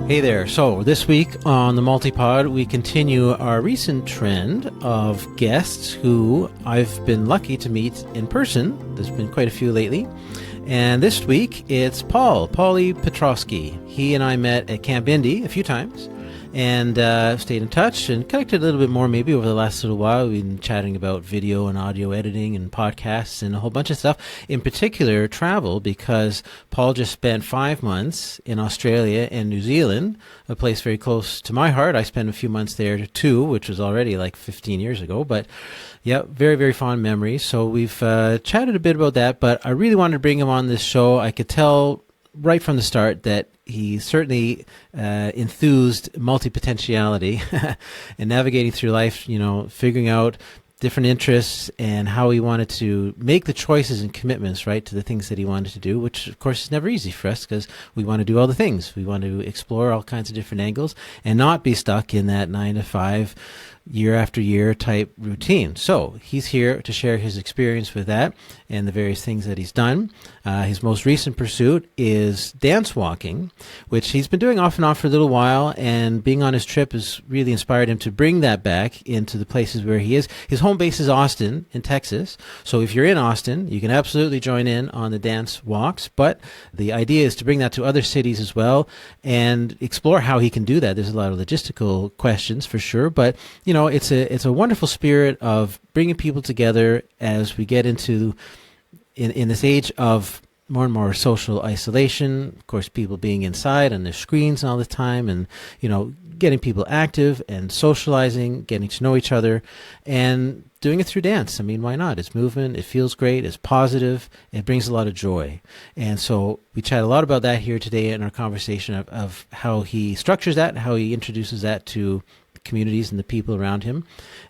Hey there. So this week on the MultiPod, we continue our recent trend of guests who I've been lucky to meet in person. There's been quite a few lately. And this week, it's Paulie Petrosky. He and I met at Camp Indy a few times and stayed in touch and connected a little bit more maybe over the last little while. We've been chatting about video and audio editing and podcasts and a whole bunch of stuff, in particular travel, because Paul just spent 5 months in Australia and New Zealand, a place very close to my heart. I spent a few months there too, which was already like 15 years ago, but yeah, very, very fond memories. So we've chatted a bit about that, but I really wanted to bring him on this show. I could tell right from the start that he certainly enthused multipotentiality and navigating through life, you know, figuring out different interests and how he wanted to make the choices and commitments, right, to the things that he wanted to do, which of course is never easy for us because we want to do all the things. We want to explore all kinds of different angles and not be stuck in that 9 to 5 year after year type routine. So he's here to share his experience with that and the various things that he's done. His most recent pursuit is dance walking, which he's been doing off and on for a little while, and being on his trip has really inspired him to bring that back into the places where he is. His home base is Austin in Texas. So if you're in Austin, you can absolutely join in on the dance walks, but the idea is to bring that to other cities as well and explore how he can do that. There's a lot of logistical questions for sure, but you know, it's a wonderful spirit of bringing people together as we get into in this age of more and more social isolation. Of course, people being inside on their screens all the time, and you know, getting people active and socializing, getting to know each other, and doing it through dance. I mean, why not? It's movement. It feels great. It's positive. It brings a lot of joy. And so we chat a lot about that here today in our conversation of how he structures that, how he introduces that to communities and the people around him,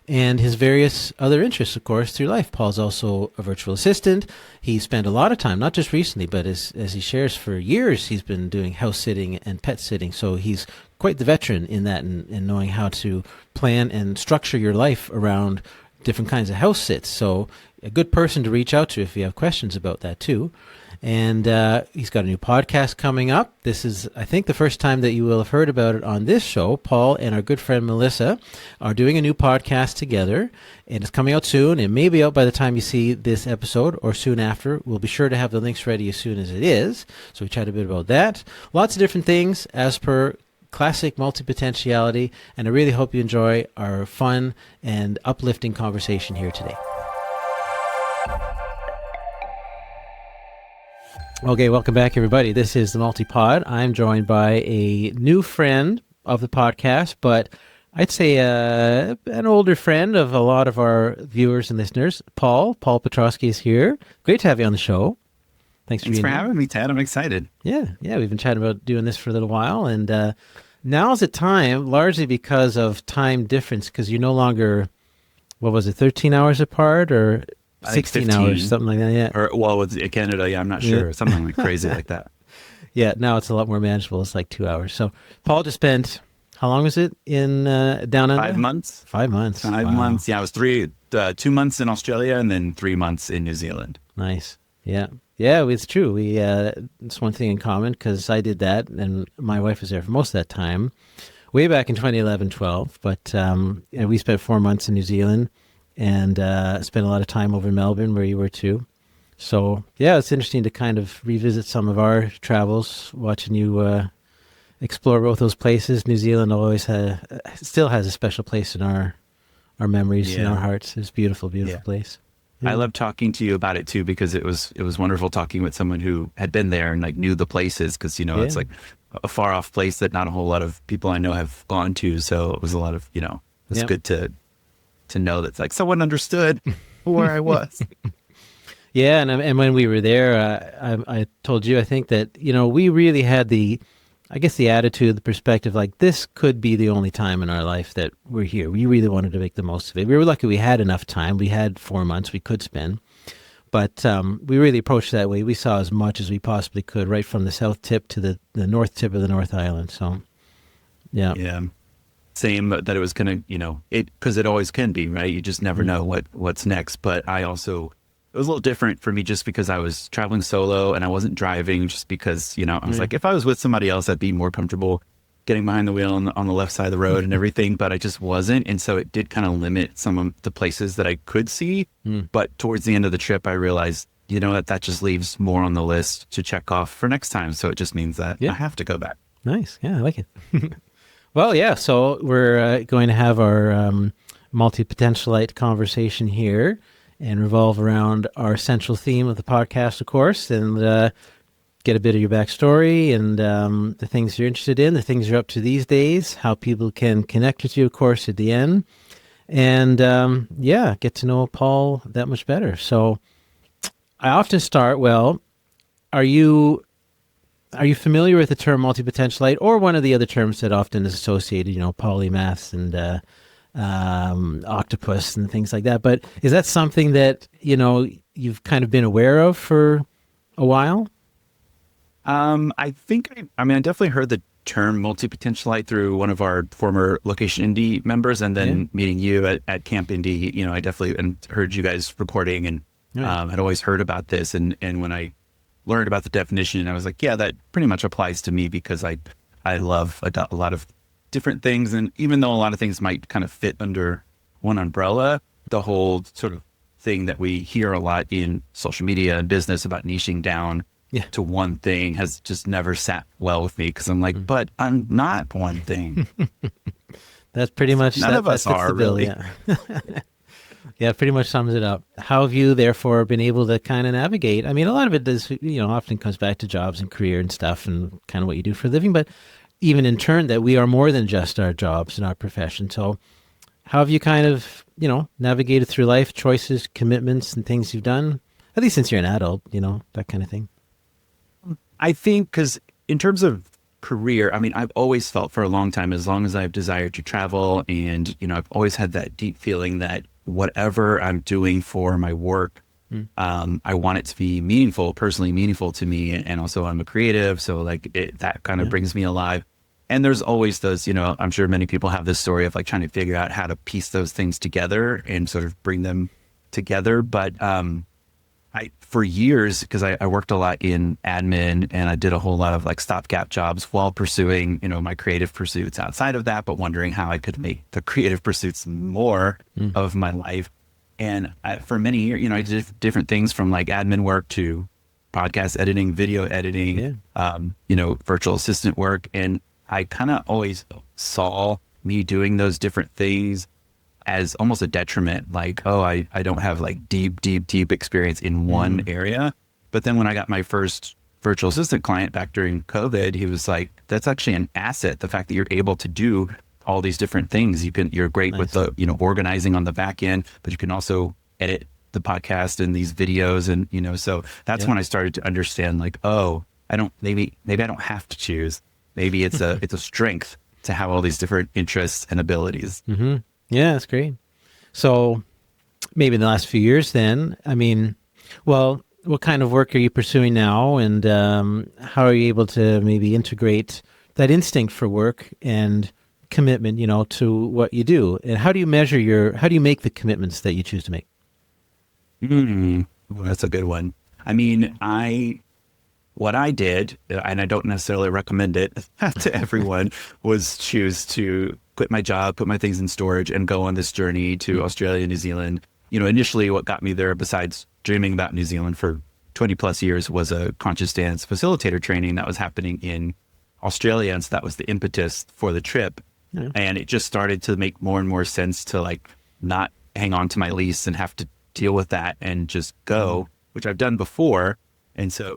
and his various other interests, of course, through life. Paul's also a virtual assistant. He spent a lot of time, not just recently, but as he shares, for years, he's been doing house sitting and pet sitting. So he's quite the veteran in that, and knowing how to plan and structure your life around different kinds of house sits. So a good person to reach out to if you have questions about that too. And he's got a new podcast coming up. This is, I think, the first time that you will have heard about it on this show. Paul and our good friend Melissa are doing a new podcast together, and it's coming out soon. It may be out by the time you see this episode or soon after. We'll be sure to have the links ready as soon as it is. So we chat a bit about that. Lots of different things as per classic multipotentiality, and I really hope you enjoy our fun and uplifting conversation here today. Okay, welcome back, everybody. This is the MultiPod. I'm joined by a new friend of the podcast, but I'd say an older friend of a lot of our viewers and listeners. Paul Petrosky is here. Great to have you on the show. Thanks for having me, Ted. I'm excited. Yeah, we've been chatting about doing this for a little while, and now's the time, largely because of time difference, because you're no longer, 13 hours apart, or 16 hours, something like that, yeah. Or, well, with Canada, yeah, I'm not sure. Yeah. Something like crazy like that. Yeah, now it's a lot more manageable. It's like 2 hours. So Paul just spent, how long was it in down under? 5 months. 5 months. 5 months. Yeah, I was 2 months in Australia and then 3 months in New Zealand. Nice. Yeah. Yeah, it's true. We it's one thing in common, because I did that, and my wife was there for most of that time, way back in 2011-12. But we spent 4 months in New Zealand, and spent a lot of time over in Melbourne, where you were too. So, yeah, it's interesting to kind of revisit some of our travels, watching you explore both those places. New Zealand always still has a special place in our memories, in our hearts. It's a beautiful, beautiful place. Yeah. I love talking to you about it too, because it was wonderful talking with someone who had been there and like knew the places, because, you know, it's like a far off place that not a whole lot of people I know have gone to. So it was a lot of, you know, it's good to know that like someone understood where I was. Yeah. And when we were there, I told you, I think that, you know, we really had the attitude, the perspective, like this could be the only time in our life that we're here. We really wanted to make the most of it. We were lucky we had enough time. We had 4 months we could spend, but we really approached it that way. We saw as much as we possibly could, right from the south tip to the north tip of the North Island. So, yeah. Yeah. Same, that it was going to, you know, because it always can be, right? You just never know what's next. But I also, it was a little different for me just because I was traveling solo and I wasn't driving, just because, you know, I was like, if I was with somebody else, I'd be more comfortable getting behind the wheel on the left side of the road and everything, but I just wasn't. And so it did kind of limit some of the places that I could see. But towards the end of the trip, I realized, you know what, that just leaves more on the list to check off for next time. So it just means that I have to go back. Nice. Yeah, I like it. Well, yeah. So we're going to have our multipotentialite conversation here and revolve around our central theme of the podcast, of course, and get a bit of your backstory and the things you're interested in, the things you're up to these days, how people can connect with you, of course, at the end. And get to know Paul that much better. So I often start, well, are you familiar with the term multipotentialite or one of the other terms that often is associated, polymath and octopus and things like that? But is that something that, you've kind of been aware of for a while? I definitely heard the term multipotentialite through one of our former Location Indie members, and then meeting you at Camp Indie, I definitely heard you guys recording and had always heard about this. And when I learned about the definition, I was like, yeah, that pretty much applies to me because I love a lot of different things. And even though a lot of things might kind of fit under one umbrella, the whole sort of thing that we hear a lot in social media and business about niching down to one thing has just never sat well with me because I'm like, but I'm not one thing. That's pretty much none of us are really. Yeah, pretty much sums it up. How have you therefore been able to kind of navigate? I mean, a lot of it does, often comes back to jobs and career and stuff and kind of what you do for a living, but even in turn that we are more than just our jobs and our profession. So how have you kind of, navigated through life, choices, commitments and things you've done, at least since you're an adult, that kind of thing? I think because in terms of career, I've always felt for a long time, as long as I've desired to travel and, I've always had that deep feeling that whatever I'm doing for my work, I want it to be meaningful, personally meaningful to me. And also I'm a creative. So that kind of brings me alive. And there's always those, I'm sure many people have this story of like trying to figure out how to piece those things together and sort of bring them together. But, for years, because I worked a lot in admin and I did a whole lot of like stopgap jobs while pursuing, my creative pursuits outside of that, but wondering how I could make the creative pursuits more of my life. And for many years, I did different things from like admin work to podcast editing, video editing, virtual assistant work. And I kind of always saw me doing those different things as almost a detriment, like, oh, I don't have like deep experience in one area. But then when I got my first virtual assistant client back during COVID, he was like, that's actually an asset. The fact that you're able to do all these different things. You're great with the, organizing on the back end, but you can also edit the podcast and these videos. And, so that's when I started to understand like, oh, maybe I don't have to choose. Maybe it's a strength to have all these different interests and abilities. Mm-hmm. Yeah, that's great. So maybe in the last few years then, what kind of work are you pursuing now? And how are you able to maybe integrate that instinct for work and commitment, to what you do? And how do you make the commitments that you choose to make? Well, that's a good one. What I did, and I don't necessarily recommend it to everyone, was choose to quit my job, put my things in storage, and go on this journey to Australia, New Zealand. Initially what got me there, besides dreaming about New Zealand for 20 plus years, was a conscious dance facilitator training that was happening in Australia. And so that was the impetus for the trip. Yeah. And it just started to make more and more sense to like not hang on to my lease and have to deal with that and just go, which I've done before. And so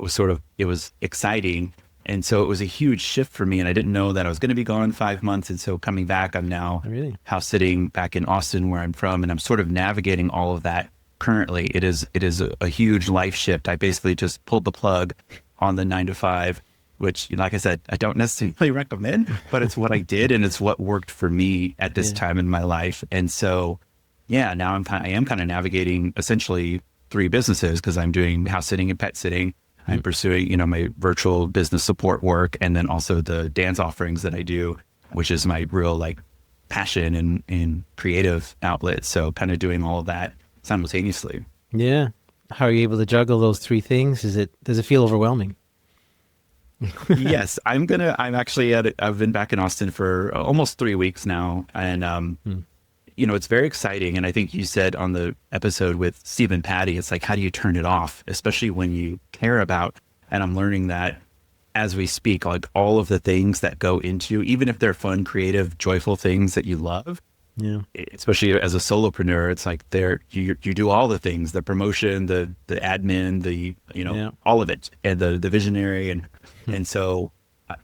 it was exciting. And so it was a huge shift for me. And I didn't know that I was going to be gone 5 months. And so coming back, I'm now house sitting back in Austin, where I'm from. And I'm sort of navigating all of that currently. It is a huge life shift. I basically just pulled the plug on the 9 to 5, which, like I said, I don't necessarily recommend, but it's what I did. And it's what worked for me at this time in my life. And so, now I am kind of navigating essentially 3 businesses because I'm doing house sitting and pet sitting. I'm pursuing, my virtual business support work, and then also the dance offerings that I do, which is my real like passion and creative outlet. So kind of doing all of that simultaneously. Yeah. How are you able to juggle those 3 things? Does it feel overwhelming? Yes, I've been back in Austin for almost 3 weeks now. And, it's very exciting. And I think you said on the episode with Steve and Patty, it's like, how do you turn it off, especially when you care about, and I'm learning that as we speak, like all of the things that go into, even if they're fun, creative, joyful things that you love, especially as a solopreneur, it's like you do all the things, the promotion, the admin, all of it, and the visionary. And so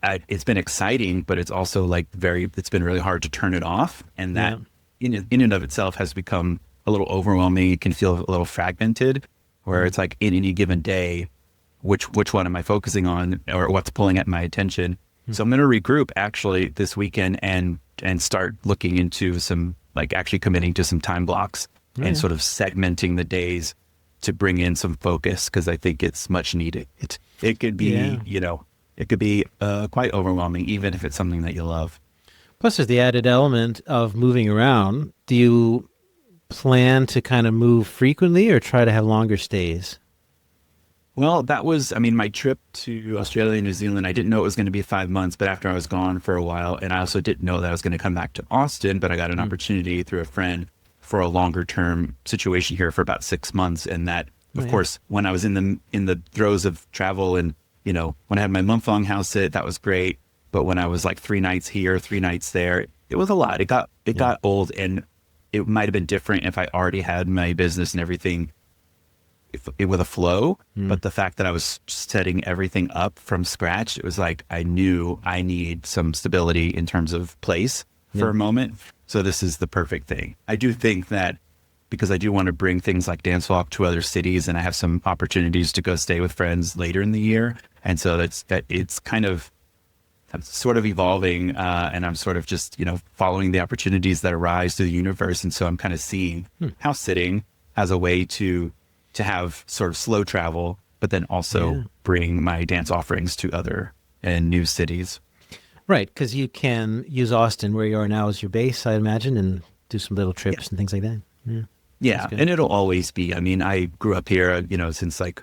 it's been exciting, but it's also like it's been really hard to turn it off. And that in and of itself has become a little overwhelming. It can feel a little fragmented, where it's like in any given day, which one am I focusing on, or what's pulling at my attention? So I'm going to regroup actually this weekend and start looking into some, like actually committing to some time blocks and sort of segmenting the days to bring in some focus, because I think it's much needed. It could be, it could be quite overwhelming, even if it's something that you love. Plus there's the added element of moving around. Do you plan to kind of move frequently or try to have longer stays? Well, that was, my trip to Australia and New Zealand. I didn't know it was going to be 5 months, but after I was gone for a while, and I also didn't know that I was going to come back to Austin, but I got an opportunity through a friend for a longer term situation here for about 6 months. And that, of course, when I was in the throes of travel and, when I had my month-long house sit, that was great. But when I was like 3 nights here, 3 nights there, it was a lot. It got old, and it might have been different if I already had my business and everything with a flow, but the fact that I was setting everything up from scratch, it was like I knew I need some stability in terms of place for a moment. So this is the perfect thing. I do think that because I do want to bring things like dancewalk to other cities, and I have some opportunities to go stay with friends later in the year, and so it's kind of, I'm sort of evolving, and I'm sort of just following the opportunities that arise through the universe, and so I'm kind of seeing house sitting as a way to have sort of slow travel, but then also bring my dance offerings to other and new cities. Right, because you can use Austin, where you are now, as your base, I imagine, and do some little trips and things like that. Yeah, and it'll always be. I grew up here, since like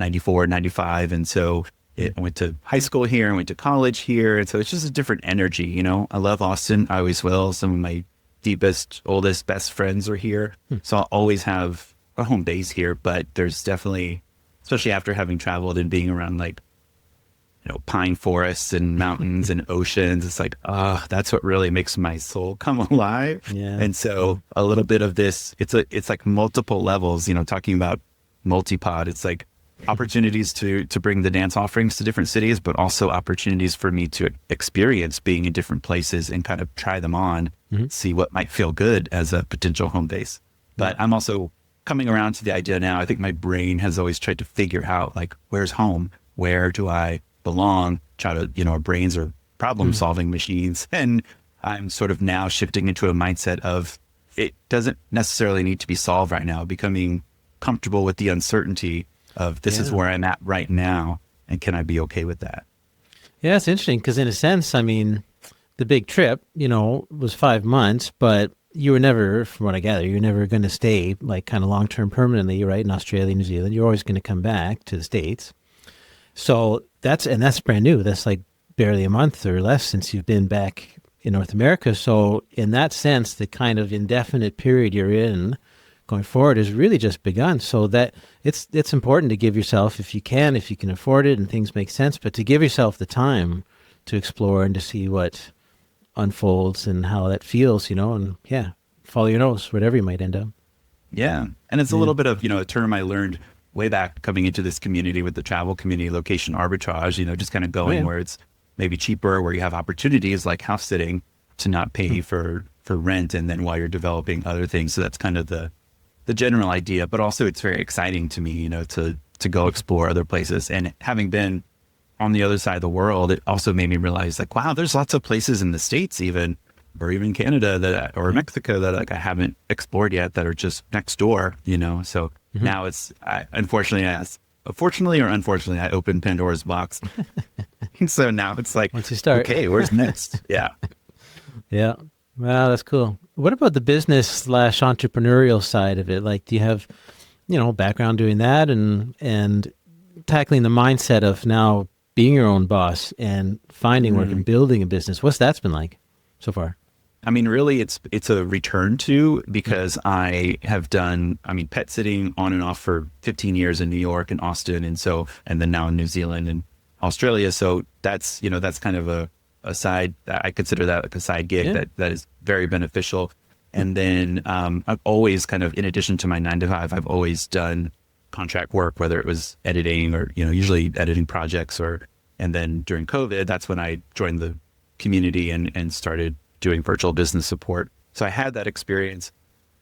94, 95, and so I went to high school here, I went to college here, and so it's just a different energy, I love Austin, I always will. Some of my deepest, oldest, best friends are here, so I'll always have a home base here, but there's definitely, especially after having traveled and being around like, pine forests and mountains and oceans, it's like, that's what really makes my soul come alive. Yeah. And so a little bit of this, it's like multiple levels, talking about MultiPod, it's like opportunities to bring the dance offerings to different cities, but also opportunities for me to experience being in different places and kind of try them on, see what might feel good as a potential home base. But I'm also coming around to the idea now. I think my brain has always tried to figure out, like, where's home? Where do I belong? Try to, our brains are problem solving machines. And I'm sort of now shifting into a mindset of it doesn't necessarily need to be solved right now, becoming comfortable with the uncertainty of this is where I'm at right now. And can I be okay with that? Yeah, it's interesting because in a sense, the big trip, was 5 months, but you were never, from what I gather, you're never going to stay like kind of long-term permanently, right? In Australia, New Zealand, you're always going to come back to the States. So that's brand new. That's like barely a month or less since you've been back in North America. So in that sense, the kind of indefinite period you're in going forward has really just begun. So that it's important to give yourself, if you can afford it and things make sense, but to give yourself the time to explore and to see what unfolds and how that feels, and follow your nose, whatever you might end up. Yeah. And it's a little bit of, a term I learned way back coming into this community with the travel community, location arbitrage, just kind of going where it's maybe cheaper, where you have opportunities like house sitting to not pay for rent. And then while you're developing other things. So that's kind of the general idea, but also it's very exciting to me, to go explore other places. And having been on the other side of the world, it also made me realize like, wow, there's lots of places in the States or even Canada or Mexico that I haven't explored yet that are just next door, So now unfortunately or unfortunately, I opened Pandora's box. So now it's like, once you start, okay, where's next? Yeah. Yeah. Wow, that's cool. What about the business / entrepreneurial side of it? Like, do you have, background doing that and tackling the mindset of now being your own boss and finding work and building a business. What's that's been like so far? I mean, really, it's a return to, because I have done, I mean, pet sitting on and off for 15 years in New York and Austin. And then now in New Zealand and Australia. So that's, that's kind of a side, I consider that like a side gig that is very beneficial. And then I've always kind of, in addition to my 9 to 5, I've always done contract work, whether it was editing or, usually editing projects and then during COVID, that's when I joined the community and started doing virtual business support. So I had that experience,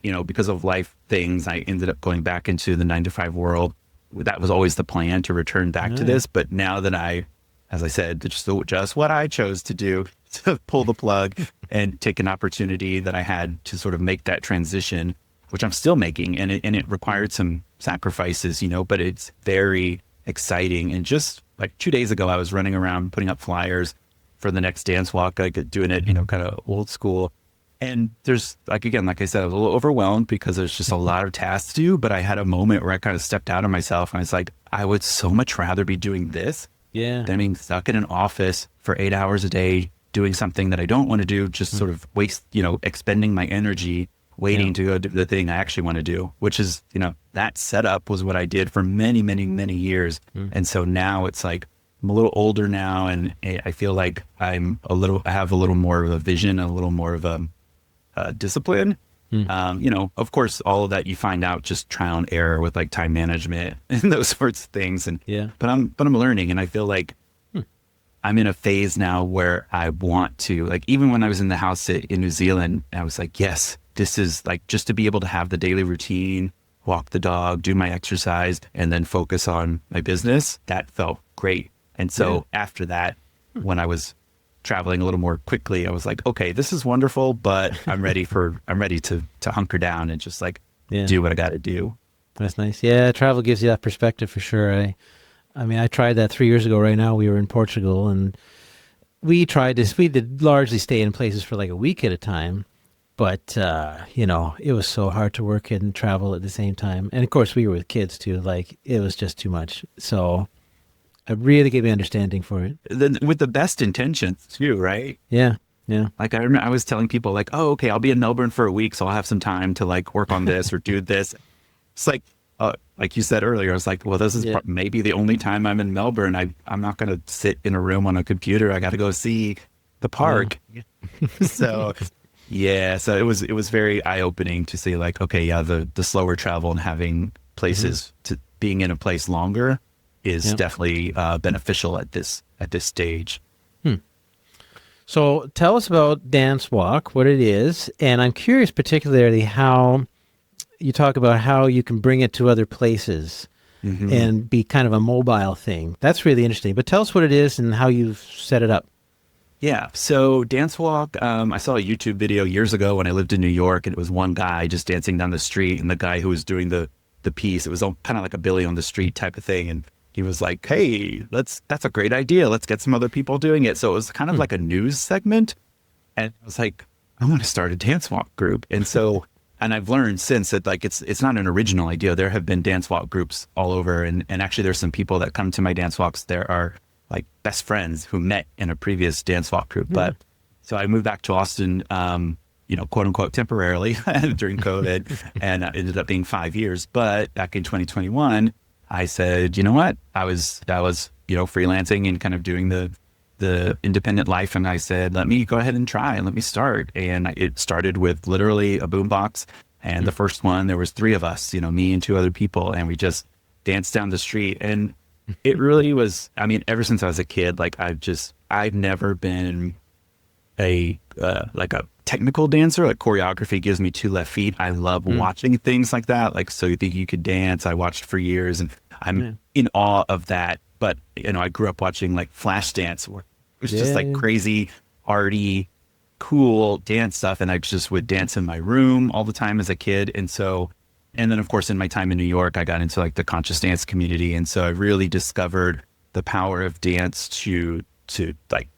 because of life things, I ended up going back into the 9 to 5 world. That was always the plan, to return back to this. But now that as I said, just what I chose to do, to pull the plug and take an opportunity that I had to sort of make that transition, which I'm still making. And it required some sacrifices, but it's very exciting. And just like 2 days ago, I was running around putting up flyers for the next dance walk, like doing it, kind of old school. And there's like I said, I was a little overwhelmed because there's just a lot of tasks to do, but I had a moment where I kind of stepped out of myself and I was like, I would so much rather be doing this than being stuck in an office for 8 hours a day, doing something that I don't want to do, just sort of waste, expending my energy, waiting to go do the thing I actually want to do, which is, that setup was what I did for many, many, many years. And so now it's like, I'm a little older now, and I feel like I have a little more of a vision, a little more of a discipline. Of course, all of that you find out just trial and error with like time management and those sorts of things. But I'm learning, and I feel like I'm in a phase now where I want to, like, even when I was in the house in New Zealand, I was like, yes, this is like just to be able to have the daily routine, walk the dog, do my exercise, and then focus on my business. That felt great. And so after that, when I was traveling a little more quickly, I was like, okay, this is wonderful, but I'm ready to hunker down and just like do what I got to do. That's nice. Yeah. Travel gives you that perspective for sure. I mean, I tried that 3 years ago. Right now we were in Portugal, and we did largely stay in places for like a week at a time, but it was so hard to work and travel at the same time. And of course we were with kids too. Like, it was just too much. So I really gave me understanding for it. With the best intentions too, right? Yeah. Yeah. Like I remember I was telling people like, oh, okay, I'll be in Melbourne for a week, so I'll have some time to like work on this or do this. It's like you said earlier, I was like, well, this is maybe the only time I'm in Melbourne. I'm not going to sit in a room on a computer. I got to go see the park. Yeah. So it was very eye-opening to see like, okay, the slower travel and having places to being in a place longer is definitely beneficial at this stage. So tell us about Dancewalk, what it is, and I'm curious particularly how you talk about how you can bring it to other places and be kind of a mobile thing. That's really interesting. But tell us what it is and how you've set it up. Yeah. So Dancewalk, I saw a YouTube video years ago when I lived in New York, and it was one guy just dancing down the street, and the guy who was doing the piece, it was kind of like a Billy on the Street type of thing. And he was like, hey, that's a great idea. Let's get some other people doing it. So it was kind of like a news segment. And I was like, I want to start a dance walk group. And so, and I've learned since that like, it's not an original idea. There have been dance walk groups all over. And actually there's some people that come to my dance walks. There are like best friends who met in a previous dance walk group. But so I moved back to Austin, quote unquote, temporarily during COVID, and it ended up being 5 years. But back in 2021, I said, you know what? I was freelancing and kind of doing the independent life. And I said, let me go ahead and try and let me start. And it started with literally a boombox. And the first one, there was 3 of us, me and 2 other people. And we just danced down the street. And it really was, I mean, ever since I was a kid, like I've never been a technical dancer. Like choreography gives me 2 left feet. I love watching things like that. Like, So You Think You Could Dance, I watched for years, and I'm in awe of that. But, I grew up watching like flash dance, where it was just like crazy, arty, cool dance stuff. And I just would dance in my room all the time as a kid. And then of course, in my time in New York, I got into like the conscious dance community. And so I really discovered the power of dance to like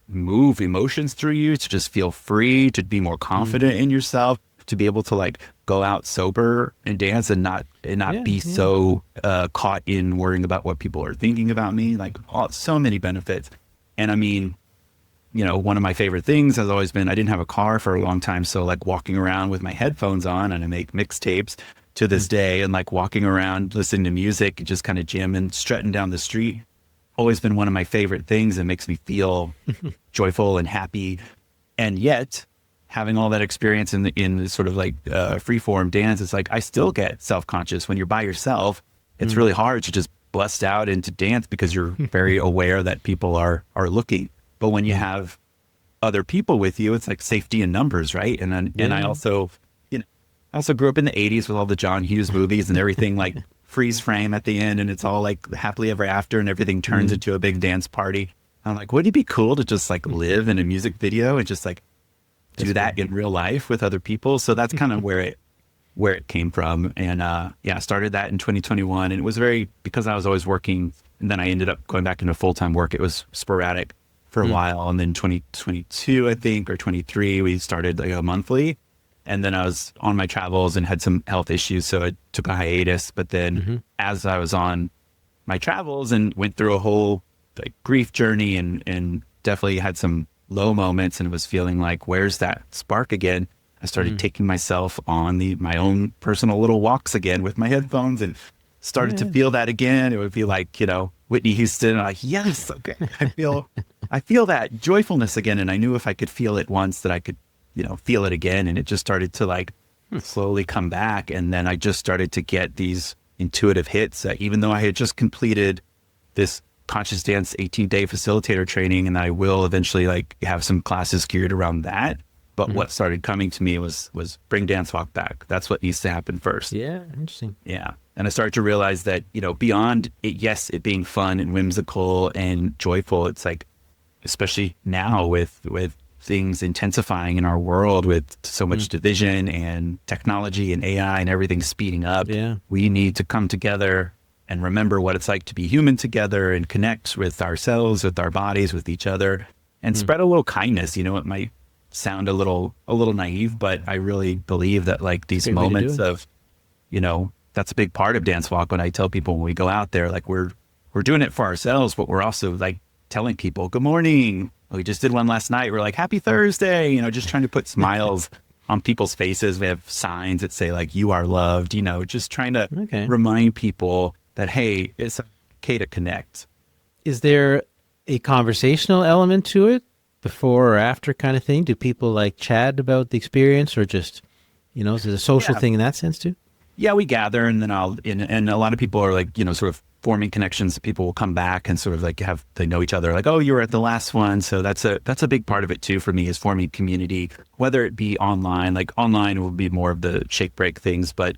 move emotions through you, to just feel free, to be more confident in yourself, to be able to like go out sober and dance and not be so caught in worrying about what people are thinking about me. Like so many benefits. And I mean, you know, one of my favorite things has always been, I didn't have a car for a long time. So like walking around with my headphones on, and I make mixtapes to this day, and like walking around, listening to music, just kind of jamming, strutting down the street, always been one of my favorite things. It makes me feel joyful and happy. And yet having all that experience in the sort of like free form dance, it's like, I still get self-conscious when you're by yourself. It's really hard to just bust out into dance because you're very aware that people are looking. But when you have other people with you, it's like safety in numbers, right? And then, and I also, you know, I also grew up in the 80s with all the John Hughes movies and everything like freeze frame at the end, and it's all like happily ever after, and everything turns into a big dance party. I'm like, wouldn't it be cool to just like live in a music video and just like do that in real life with other people? So that's kind of where it came from. And I started that in 2021, and it was because I was always working, and then I ended up going back into full-time work. It was sporadic for a while, and then 2022, I think, or 23, we started like a monthly. And then I was on my travels and had some health issues, so I took a hiatus. But then as I was on my travels and went through a whole like grief journey, and definitely had some low moments, and was feeling like, where's that spark again? I started taking myself on my own personal little walks again with my headphones, and started to feel that again. It would be like, you know, Whitney Houston, like, yes, okay. I feel that joyfulness again. And I knew if I could feel it once, that I could, you know, feel it again. And it just started to like slowly come back. And then I just started to get these intuitive hits that, even though I had just completed this conscious dance 18-day facilitator training, and I will eventually like have some classes geared around that. But what started coming to me was bring dancewalk back. That's what needs to happen first. Yeah, interesting. Yeah. And I started to realize that, you know, beyond it, yes, it being fun and whimsical and joyful, it's like, especially now with things intensifying in our world, with so much division and technology and AI and everything speeding up, we need to come together and remember what it's like to be human together, and connect with ourselves, with our bodies, with each other, and spread a little kindness. You know, it might sound a little naive, but I really believe that like these moments of, you know, that's a big part of Dance Walk. When I tell people when we go out there, like we're doing it for ourselves, but we're also like telling people, good morning. We just did one last night. We're like, happy Thursday, you know, just trying to put smiles on people's faces. We have signs that say like, you are loved, you know, just trying to remind people that, hey, it's okay to connect. Is there a conversational element to it, before or after kind of thing? Do people like chat about the experience, or just, you know, is it a social thing in that sense too? Yeah, we gather, and then and a lot of people are like, you know, sort of forming connections. People will come back and sort of like they know each other, like, oh, you were at the last one. So that's a big part of it too for me, is forming community, whether it be online. Like online will be more of the shake break things, but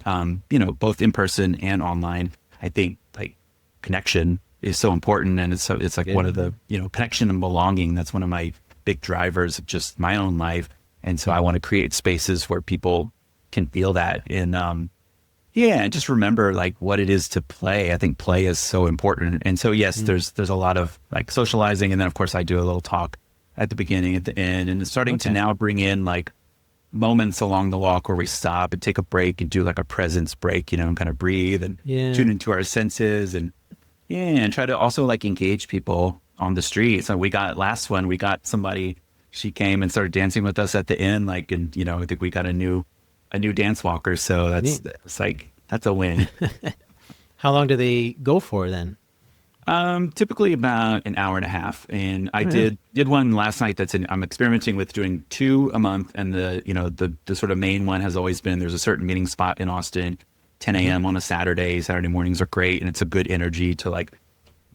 you know, both in person and online, I think like connection is so important. And it's like one of the, you know, connection and belonging. That's one of my big drivers of just my own life. And so I want to create spaces where people can feel that. And and just remember like what it is to play. I think play is so important. And so yes, there's a lot of like socializing, and then of course I do a little talk at the beginning, at the end, and it's starting to now bring in like moments along the walk where we stop and take a break and do like a presence break, you know, and kind of breathe and tune into our senses, and and try to also like engage people on the street. So we got somebody, she came and started dancing with us at the end, like, and you know, I think we got a new dance walker. So it's like, that's a win. How long do they go for then? Typically about an hour and a half. And I did one last night I'm experimenting with doing 2 a month. And the sort of main one has always been, there's a certain meeting spot in Austin, 10 a.m. on a Saturday. Saturday mornings are great. And it's a good energy to like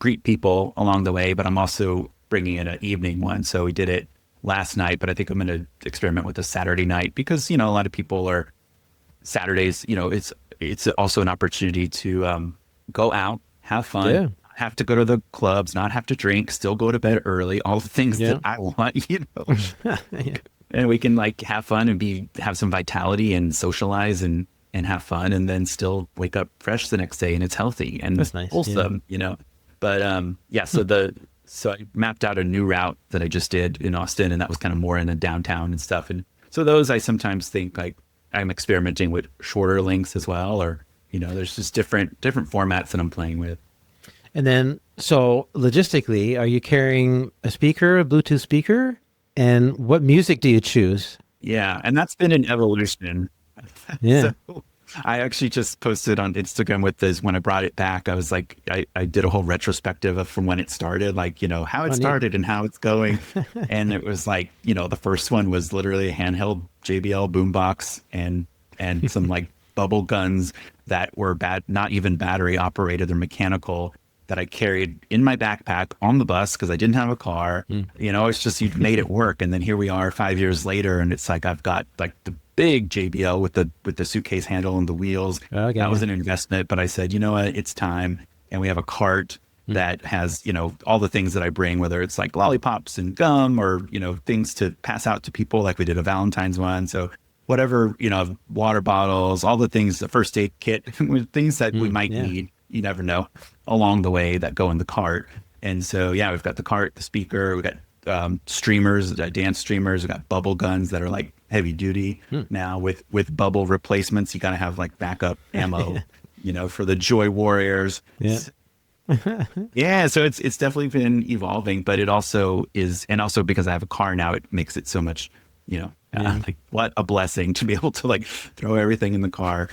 greet people along the way, but I'm also bringing in an evening one. So we did it last night, but I think I'm going to experiment with a Saturday night, because, you know, a lot of people are Saturdays, you know, it's also an opportunity to go out, have fun, have to go to the clubs, not have to drink, still go to bed early, all the things that I want, you know, and we can like have fun and have some vitality and socialize and have fun, and then still wake up fresh the next day, and it's healthy and wholesome, you know. But so I mapped out a new route that I just did in Austin, and that was kind of more in the downtown and stuff. And so those, I sometimes think like, I'm experimenting with shorter lengths as well, or, there's just different formats that I'm playing with. And then, so logistically, are you carrying a speaker, a Bluetooth speaker? And what music do you choose? Yeah. And that's been an evolution. Yeah. So I actually just posted on Instagram with this when I brought it back. I was like, I did a whole retrospective of from when it started, like, how it started and how it's going. And it was like, the first one was literally a handheld JBL boombox and some like bubble guns that were not even battery operated, they're mechanical, that I carried in my backpack on the bus because I didn't have a car. It's just, you made it work. And then here we are 5 years later, and it's like I've got like the big JBL with the suitcase handle and the wheels. Okay. That was an investment, but I said, you know what, it's time. And we have a cart that has, all the things that I bring, whether it's like lollipops and gum or, things to pass out to people, like we did a Valentine's one. So whatever, water bottles, all the things, the first aid kit, things that we might need, you never know, along the way that go in the cart. And so, we've got the cart, the speaker, we've got streamers, dance streamers, we've got bubble guns that are like heavy duty now with bubble replacements. You got to have like backup ammo, for the joy warriors. Yeah. Yeah. So it's definitely been evolving, but it also is. And also because I have a car now, it makes it so much, like what a blessing to be able to like throw everything in the car.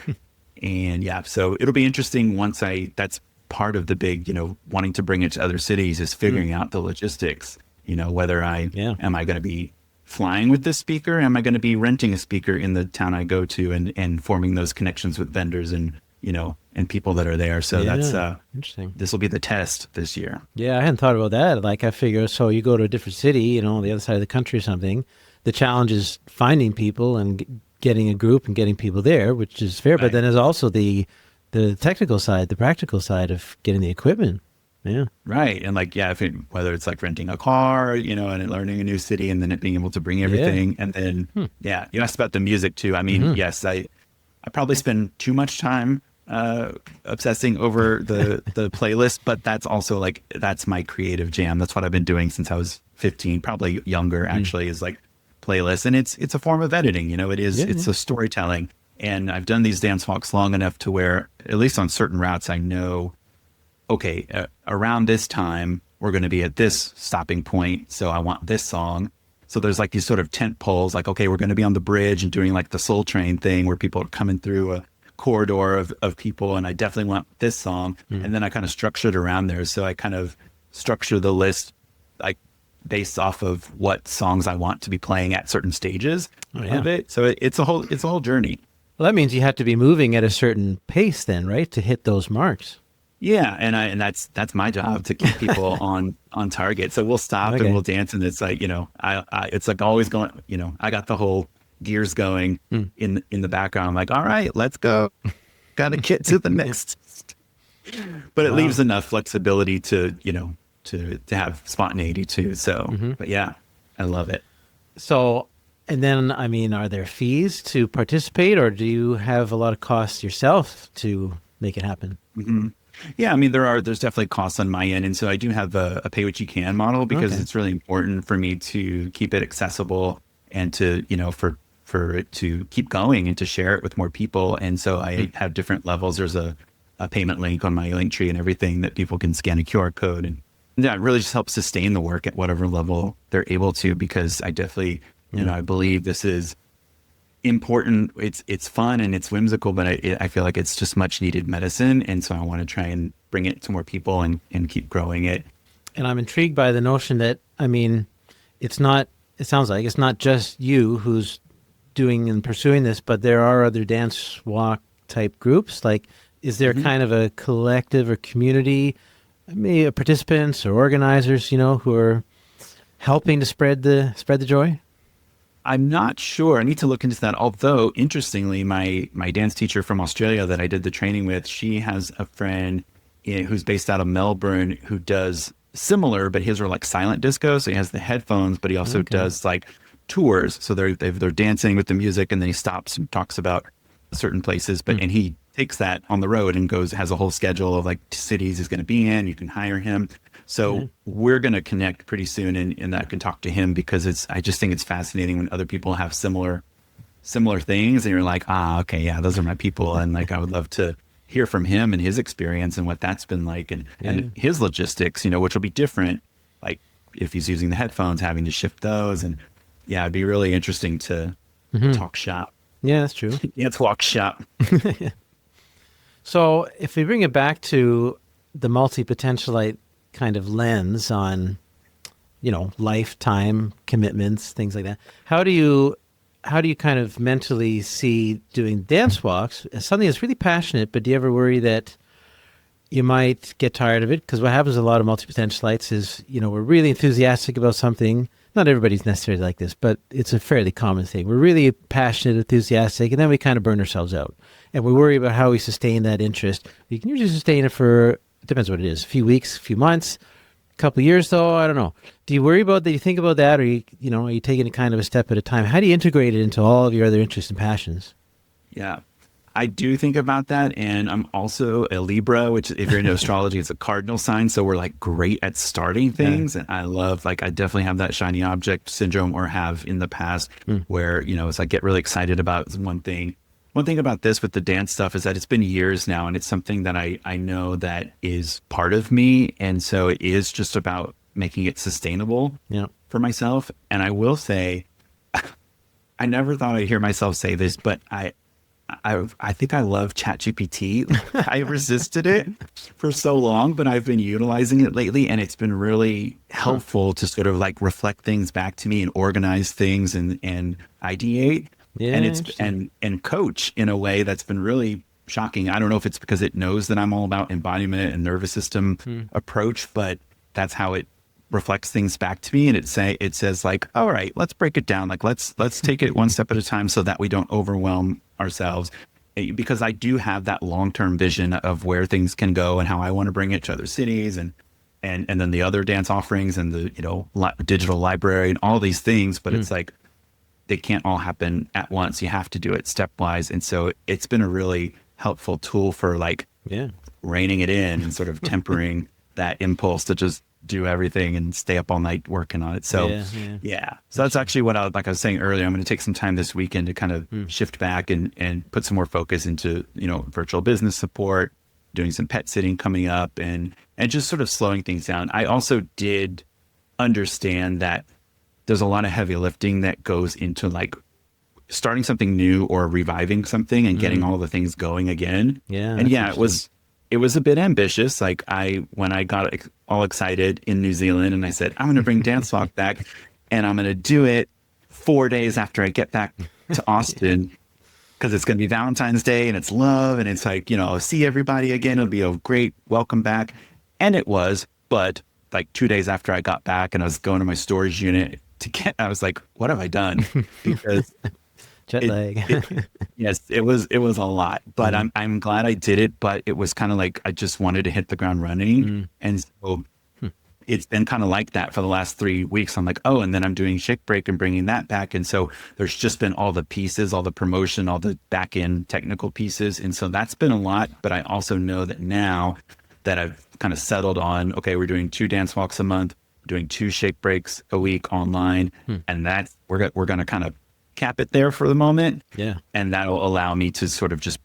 And so it'll be interesting once that's part of the big, wanting to bring it to other cities is figuring out the logistics, whether am I going to be flying with this speaker? Am I going to be renting a speaker in the town I go to and forming those connections with vendors and, and people that are there. So that's interesting. This will be the test this year. Yeah. I hadn't thought about that. Like I figure, so you go to a different city, on the other side of the country or something. The challenge is finding people and getting a group and getting people there, which is fair. Right. But then there's also the technical side, the practical side of getting the equipment. Yeah. Right. And like, whether it's like renting a car, and learning a new city and then it being able to bring everything. And then, you asked about the music too. I mean, yes, I probably spend too much time obsessing over the playlist, but that's also like, that's my creative jam. That's what I've been doing since I was 15, probably younger actually, is like playlists. And it's a form of editing, it is, it's a storytelling. And I've done these dance walks long enough to where, at least on certain routes, I know, okay, around this time, we're going to be at this stopping point. So I want this song. So there's like these sort of tent poles, like, okay, we're going to be on the bridge and doing like the Soul Train thing where people are coming through a corridor of people. And I definitely want this song. And then I kind of structured around there. So I kind of structure the list like based off of what songs I want to be playing at certain stages of it. So it's a whole journey. Well, that means you have to be moving at a certain pace then, right? To hit those marks. Yeah. And that's my job, to keep people on target. So we'll stop and we'll dance. And it's like, it's like always going, I got the whole gears going in the background. I'm like, all right, let's go. Got to get to the next. But it leaves enough flexibility to, to have spontaneity too. So, but yeah, I love it. So, and then, I mean, are there fees to participate, or do you have a lot of costs yourself to make it happen? Yeah, I mean, there's definitely costs on my end. And so I do have a pay what you can model because it's really important for me to keep it accessible and to, for it to keep going and to share it with more people. And so I have different levels. There's a payment link on my link tree and everything that people can scan a QR code. And it really just helps sustain the work at whatever level they're able to, because I definitely, I believe this is important. It's fun and it's whimsical, but I feel like it's just much needed medicine. And so I want to try and bring it to more people and keep growing it. And I'm intrigued by the notion that, I mean, it sounds like it's not just you who's doing and pursuing this, but there are other dance walk type groups. Like, is there kind of a collective or community, maybe participants or organizers, who are helping to spread the joy? I'm not sure. I need to look into that. Although, interestingly, my dance teacher from Australia that I did the training with, she has a friend who's based out of Melbourne who does similar, but his are like silent disco. So he has the headphones, but he also does like tours. So they're dancing with the music, and then he stops and talks about certain places. But and he takes that on the road and has a whole schedule of like cities he's going to be in. You can hire him. So we're going to connect pretty soon, and I can talk to him because I just think it's fascinating when other people have similar similar things, and you're like, okay, yeah, those are my people. And like, I would love to hear from him and his experience and what that's been like, and his logistics, which will be different. Like if he's using the headphones, having to shift those. And yeah, it'd be really interesting to talk shop. Yeah, that's true. Let's walk shop. So if we bring it back to the multipotentialite kind of lens on, lifetime commitments, things like that, how do you kind of mentally see doing dance walks as something that's really passionate, but do you ever worry that you might get tired of it? Because what happens with a lot of multipotentialites is, we're really enthusiastic about something. Not everybody's necessarily like this, but it's a fairly common thing. We're really passionate, enthusiastic, and then we kind of burn ourselves out. And we worry about how we sustain that interest. We can usually sustain it for, it depends what it is, a few weeks, a few months, a couple of years though, I don't know. Do you worry about that? Do you think about that? Or, are you taking it kind of a step at a time? How do you integrate it into all of your other interests and passions? Yeah. I do think about that. And I'm also a Libra, which if you're into astrology, it's a cardinal sign. So we're like great at starting things. And I love, I definitely have that shiny object syndrome, or have in the past where, it's I get really excited about one thing. One thing about this with the dance stuff is that it's been years now, and it's something that I know that is part of me. And so it is just about making it sustainable for myself. And I will say, I never thought I'd hear myself say this, but I think I love ChatGPT. I resisted it for so long, but I've been utilizing it lately, and it's been really helpful to sort of like reflect things back to me and organize things and ideate. Yeah, and coach in a way that's been really shocking. I don't know if it's because it knows that I'm all about embodiment and nervous system approach, but that's how it reflects things back to me. And it says like, all right, let's break it down. Like, let's take it one step at a time so that we don't overwhelm ourselves. Because I do have that long-term vision of where things can go and how I want to bring it to other cities and then the other dance offerings and the, digital library and all these things. But it's like, they can't all happen at once. You have to do it stepwise. And so it's been a really helpful tool for reining it in and sort of tempering that impulse to just do everything and stay up all night working on it. So So that's actually what like I was saying earlier, I'm going to take some time this weekend to kind of shift back and put some more focus into, virtual business support, doing some pet sitting coming up and just sort of slowing things down. I also did understand that there's a lot of heavy lifting that goes into like starting something new or reviving something and getting all the things going again. Yeah. And it was a bit ambitious. Like when I got all excited in New Zealand and I said, I'm going to bring dancewalk back and I'm going to do it 4 days after I get back to Austin because it's going to be Valentine's Day and it's love. And it's like, I'll see everybody again. It'll be a great welcome back. And it was, but like 2 days after I got back and I was going to my storage unit I was like, what have I done? Because jet lag. Yes, it was a lot, but I'm glad I did it. But it was kind of like, I just wanted to hit the ground running. And so it's been kind of like that for the last 3 weeks. I'm like, and then I'm doing Shake Break and bringing that back. And so there's just been all the pieces, all the promotion, all the back end technical pieces. And so that's been a lot. But I also know that now that I've kind of settled on, okay, we're doing 2 dance walks a month, doing 2 Shake Breaks a week online. And that's, we're going to kind of cap it there for the moment. Yeah. And that'll allow me to sort of just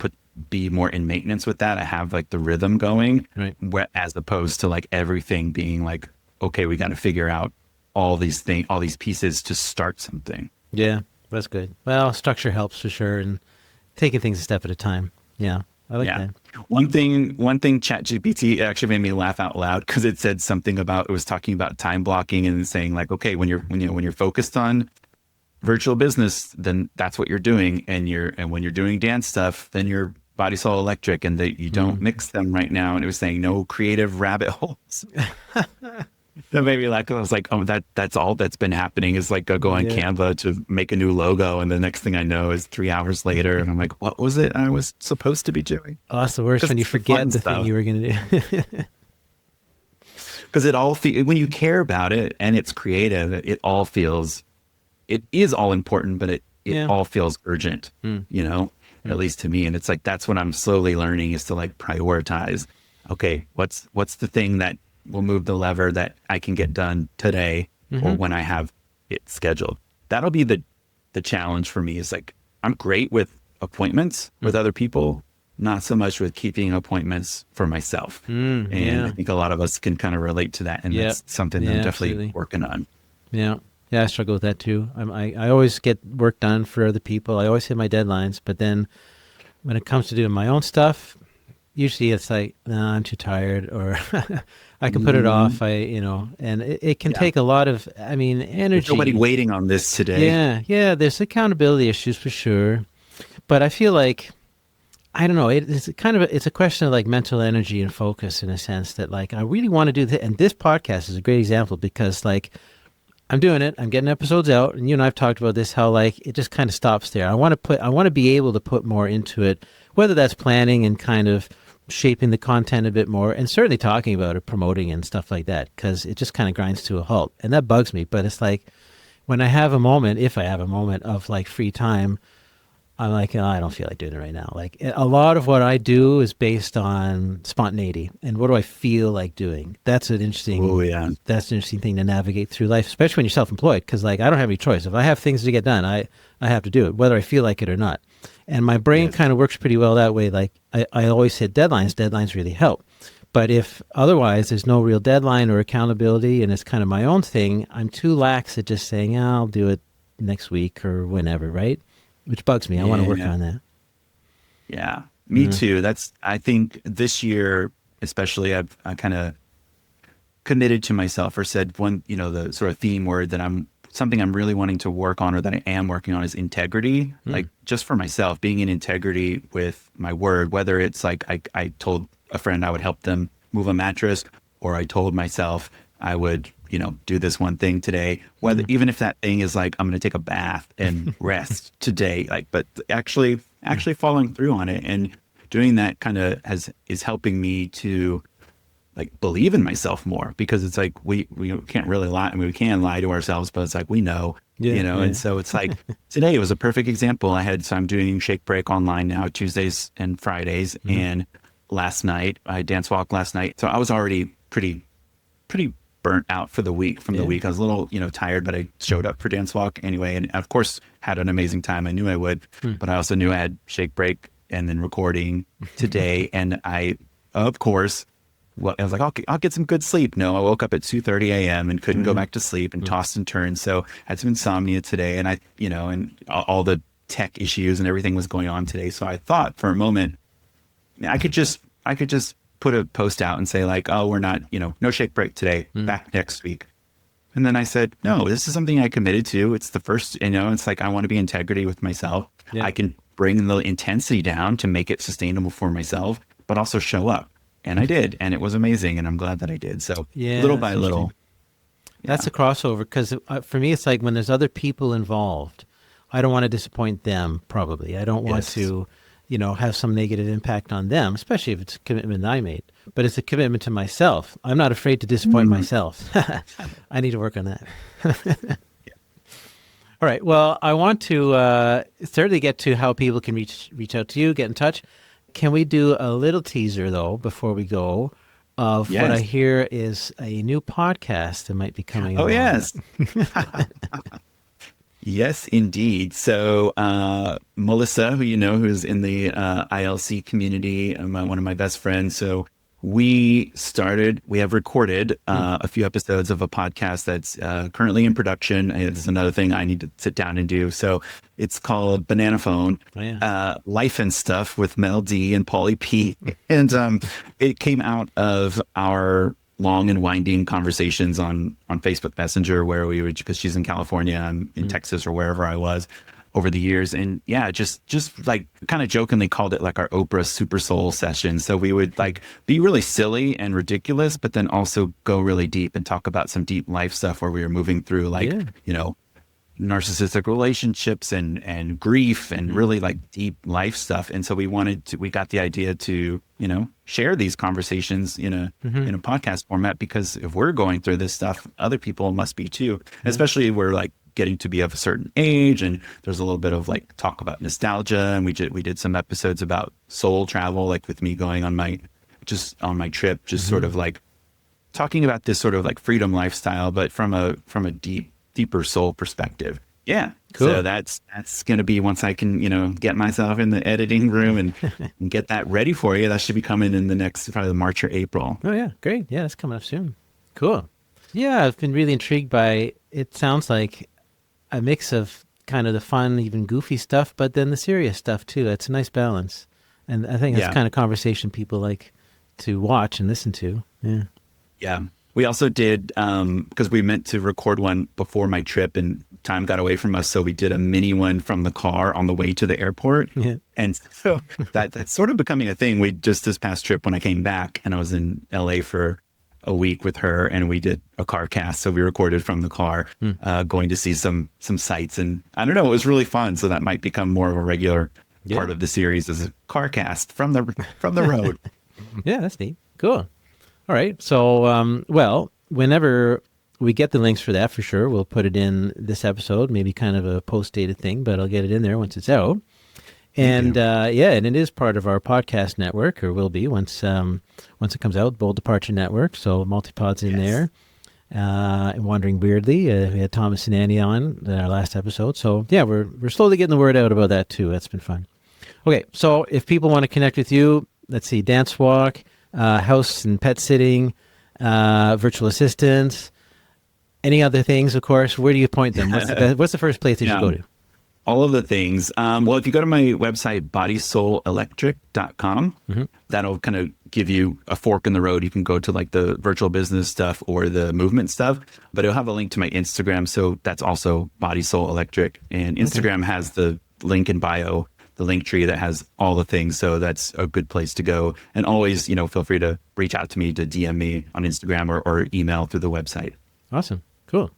be more in maintenance with that. I have like the rhythm going, right, as opposed to like everything being like, okay, we got to figure out all these pieces to start something. Yeah, that's good. Well, structure helps for sure, and taking things a step at a time. Yeah, I like that. One thing ChatGPT actually made me laugh out loud because it said something about, it was talking about time blocking and saying like, okay, when you're focused on virtual business, then that's what you're doing, and when you're doing dance stuff, then you're body soul electric, and that you don't mix them right now. And it was saying no creative rabbit holes. That made me like, I was like, that's all that's been happening is like go on Canva to make a new logo. And the next thing I know is 3 hours later. And I'm like, what was it I was supposed to be doing? Oh, that's the worst when you forget the thing you were going to do. Because when you care about it and it's creative, it is all important, but it all feels urgent, at least to me. And it's like, that's what I'm slowly learning is to like prioritize. Okay, what's the thing that will move the lever that I can get done today or when I have it scheduled? That'll be the challenge for me, is like, I'm great with appointments with other people, not so much with keeping appointments for myself. And I think a lot of us can kind of relate to that. And that's something that I'm definitely absolutely working on. Yeah. Yeah, I struggle with that too. I always get work done for other people. I always hit my deadlines, but then when it comes to doing my own stuff, usually it's like, nah, I'm too tired, or I can put it off. And it can take a lot of, energy. There's nobody waiting on this today. Yeah. There's accountability issues for sure, but I feel like, I don't know. It's it's a question of like mental energy and focus, in a sense that like I really want to do this, and this podcast is a great example because like I'm doing it. I'm getting episodes out, and you and I've talked about this. How like it just kind of stops there. I want to be able to put more into it, whether that's planning and kind of shaping the content a bit more, and certainly talking about it, promoting and stuff like that, because it just kind of grinds to a halt, and that bugs me. But it's like when I have a moment, if I have a moment of like free time, I'm like, oh, I don't feel like doing it right now. Like a lot of what I do is based on spontaneity and what do I feel like doing. That's an interesting. That's an interesting thing to navigate through life, especially when you're self-employed. Because like I don't have any choice. If I have things to get done, I have to do it, whether I feel like it or not. And my brain kind of works pretty well that way. Like I always hit deadlines. Deadlines really help. But if otherwise there's no real deadline or accountability, and it's kind of my own thing, I'm too lax at just saying, yeah, I'll do it next week or whenever, right? Which bugs me. I want to work on that. Yeah, me too. I think this year, especially, I kind of committed to myself, or said the sort of theme word that I'm really wanting to work on, or that I am working on, is integrity. Like just for myself, being in integrity with my word, whether it's like I told a friend I would help them move a mattress, or I told myself I would do this one thing today, whether even if that thing is like, I'm going to take a bath and rest today, like, but actually following through on it and doing that kind of is helping me to like believe in myself more, because it's like, we can't really lie. I mean, we can lie to ourselves, but it's like, we know, and so it's like today it was a perfect example. I'm doing Shake Break online now, Tuesdays and Fridays. And last night I dance walk last night. So I was already pretty burnt out for the week the week. I was a little, tired, but I showed up for dance walk anyway. And of course had an amazing time. I knew I would, but I also knew I had Shake Break and then recording today. And I was like, I'll get some good sleep. No, I woke up at 2:30 a.m. and couldn't go back to sleep and tossed and turned. So I had some insomnia today, and and all the tech issues and everything was going on today. So I thought for a moment, I could just put a post out and say like, oh, we're not, no Shake Break today, back next week. And then I said, no, this is something I committed to. It's the first, it's like, I want to be integrity with myself. Yeah. I can bring the intensity down to make it sustainable for myself, but also show up. And I did, and it was amazing. And I'm glad that I did. So little by little. That's a crossover, because for me, it's like when there's other people involved, I don't want to disappoint them. Probably. I don't want to, have some negative impact on them, especially if it's a commitment I made. But it's a commitment to myself. I'm not afraid to disappoint myself. I need to work on that. All right. Well, I want to certainly get to how people can reach out to you, get in touch. Can we do a little teaser, though, before we go, of what I hear is a new podcast that might be coming along? Yes. Yes, indeed. So Melissa, who's in the ILC community, one of my best friends. So we have recorded a few episodes of a podcast that's currently in production. It's another thing I need to sit down and do. So it's called Banana Phone, Life and Stuff with Mel D and Paulie P. And it came out of our long and winding conversations on Facebook Messenger, where we would, because she's in California, I'm in Texas or wherever I was over the years. And just like kind of jokingly called it like our Oprah Super Soul session. So we would like be really silly and ridiculous, but then also go really deep and talk about some deep life stuff where we were moving through like, narcissistic relationships and grief and really like deep life stuff. And so we got the idea to, share these conversations in a podcast format, because if we're going through this stuff, other people must be too, especially we're like getting to be of a certain age, and there's a little bit of like talk about nostalgia. And we did some episodes about soul travel, like with me going on my trip, sort of like talking about this sort of like freedom lifestyle, but from a deeper soul perspective. Yeah. Cool. So that's going to be, once I can, get myself in the editing room and get that ready for you. That should be coming in the next, probably March or April. Oh yeah. Great. Yeah. That's coming up soon. Cool. Yeah. I've been really intrigued by, it sounds like a mix of kind of the fun, even goofy stuff, but then the serious stuff too. It's a nice balance. And I think that's the kind of conversation people like to watch and listen to. Yeah. Yeah. We also did, because we meant to record one before my trip and time got away from us. So we did a mini one from the car on the way to the airport. Yeah. And so that's sort of becoming a thing. We just, this past trip when I came back, and I was in LA for a week with her, and we did a car cast. So we recorded from the car, going to see some sights. And I don't know, it was really fun. So that might become more of a regular part of the series, as a car cast from the road. Yeah, that's neat. Cool. All right. So, well, whenever we get the links for that, for sure, we'll put it in this episode, maybe kind of a post-dated thing, but I'll get it in there once it's out. And and it is part of our podcast network, or will be once it comes out, Bold Departure Network. So MultiPod's in there. Wandering Weirdly, we had Thomas and Annie on in our last episode. So yeah, we're slowly getting the word out about that too. That's been fun. Okay, so if people want to connect with you, let's see, Dancewalk, house and pet sitting, virtual assistants, any other things, of course, where do you point them? What's the first place they should go to? All of the things. Well, if you go to my website, bodysoulelectric.com, that'll kind of give you a fork in the road. You can go to like the virtual business stuff or the movement stuff, but it'll have a link to my Instagram. So that's also Body Soul Electric. And Instagram has the link in bio, the link tree that has all the things. So that's a good place to go. And always, feel free to reach out to me, to DM me on Instagram or email through the website. Awesome. Cool.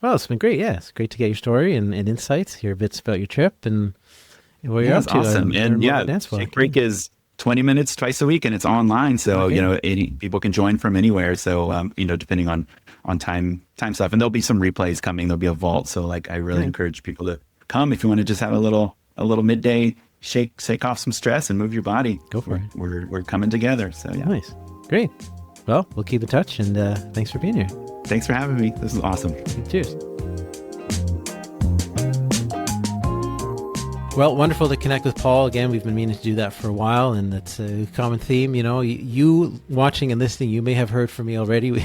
Well, it's been great. Yeah, it's great to get your story and insights, hear bits about your trip and what you're up to. Awesome. And Shake Break is 20 minutes twice a week, and it's online. So, people can join from anywhere. So, depending on time stuff. And there'll be some replays coming. There'll be a vault. So I really encourage people to come if you want to just have a little midday shake off some stress and move your body. Go for it. We're coming together. So yeah. Nice. Great. Well, we'll keep in touch, and thanks for being here. Thanks for having me. This is awesome. Cheers. Well, wonderful to connect with Paul. Again, we've been meaning to do that for a while, and it's a common theme. You watching and listening, you may have heard from me already.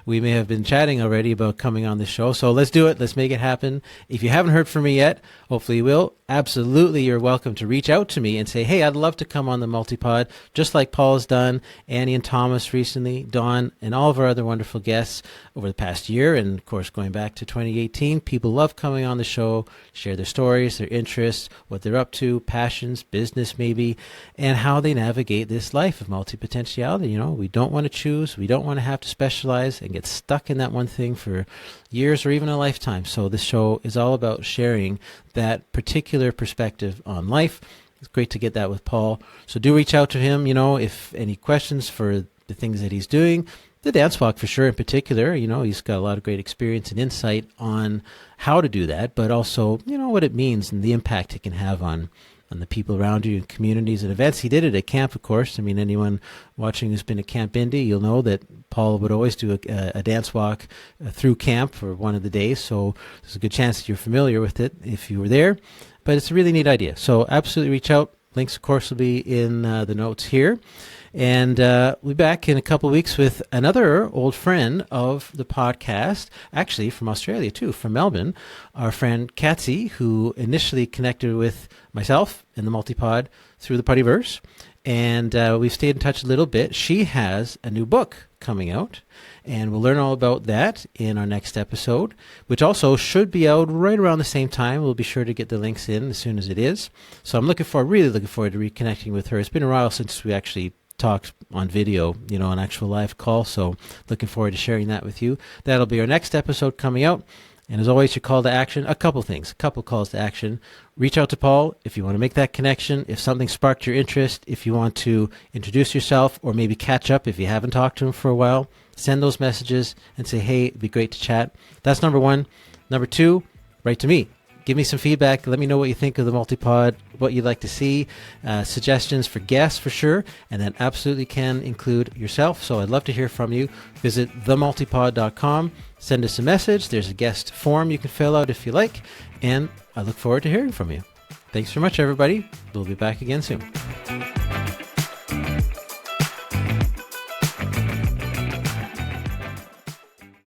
We may have been chatting already about coming on this show. So let's do it. Let's make it happen. If you haven't heard from me yet, hopefully you will. Absolutely, you're welcome to reach out to me and say, hey, I'd love to come on the MultiPod, just like Paul has done, Annie and Thomas recently, Dawn, and all of our other wonderful guests over the past year. And of course, going back to 2018, people love coming on the show, share their stories, their interests, what they're up to, passions, business maybe, and how they navigate this life of multipotentiality. We don't want to choose. We don't want to have to specialize and get stuck in that one thing for years or even a lifetime. So this show is all about sharing that particular perspective on life. It's great to get that with Paul. So do reach out to him, if any questions for the things that he's doing. The dance walk for sure in particular, he's got a lot of great experience and insight on how to do that, but also, what it means and the impact it can have on the people around you, communities and events. He did it at camp, of course. I mean, anyone watching who's been at Camp Indy, you'll know that Paul would always do a dance walk through camp for one of the days. So there's a good chance that you're familiar with it if you were there. But it's a really neat idea. So absolutely reach out. Links, of course, will be in the notes here. And we'll be back in a couple of weeks with another old friend of the podcast, actually from Australia too, from Melbourne, our friend Katsy, who initially connected with myself and the MultiPod through the Partyverse. And we've stayed in touch a little bit. She has a new book coming out, and we'll learn all about that in our next episode, which also should be out right around the same time. We'll be sure to get the links in as soon as it is. So I'm really looking forward to reconnecting with her. It's been a while since we actually talked on video, an actual live call. So looking forward to sharing that with you. That'll be our next episode coming out. And as always, your call to action, a couple calls to action. Reach out to Paul if you want to make that connection, if something sparked your interest, if you want to introduce yourself or maybe catch up if you haven't talked to him for a while. Send those messages and say, hey, it'd be great to chat. That's number one. Number two, write to me. give me some feedback. Let me know what you think of the multipod, what you'd like to see, suggestions for guests for sure, and then absolutely can include yourself. So I'd love to hear from you. Visit themultipod.com. Send us a message. There's a guest form you can fill out if you like, and I look forward to hearing from you. Thanks so much, everybody. We'll be back again soon.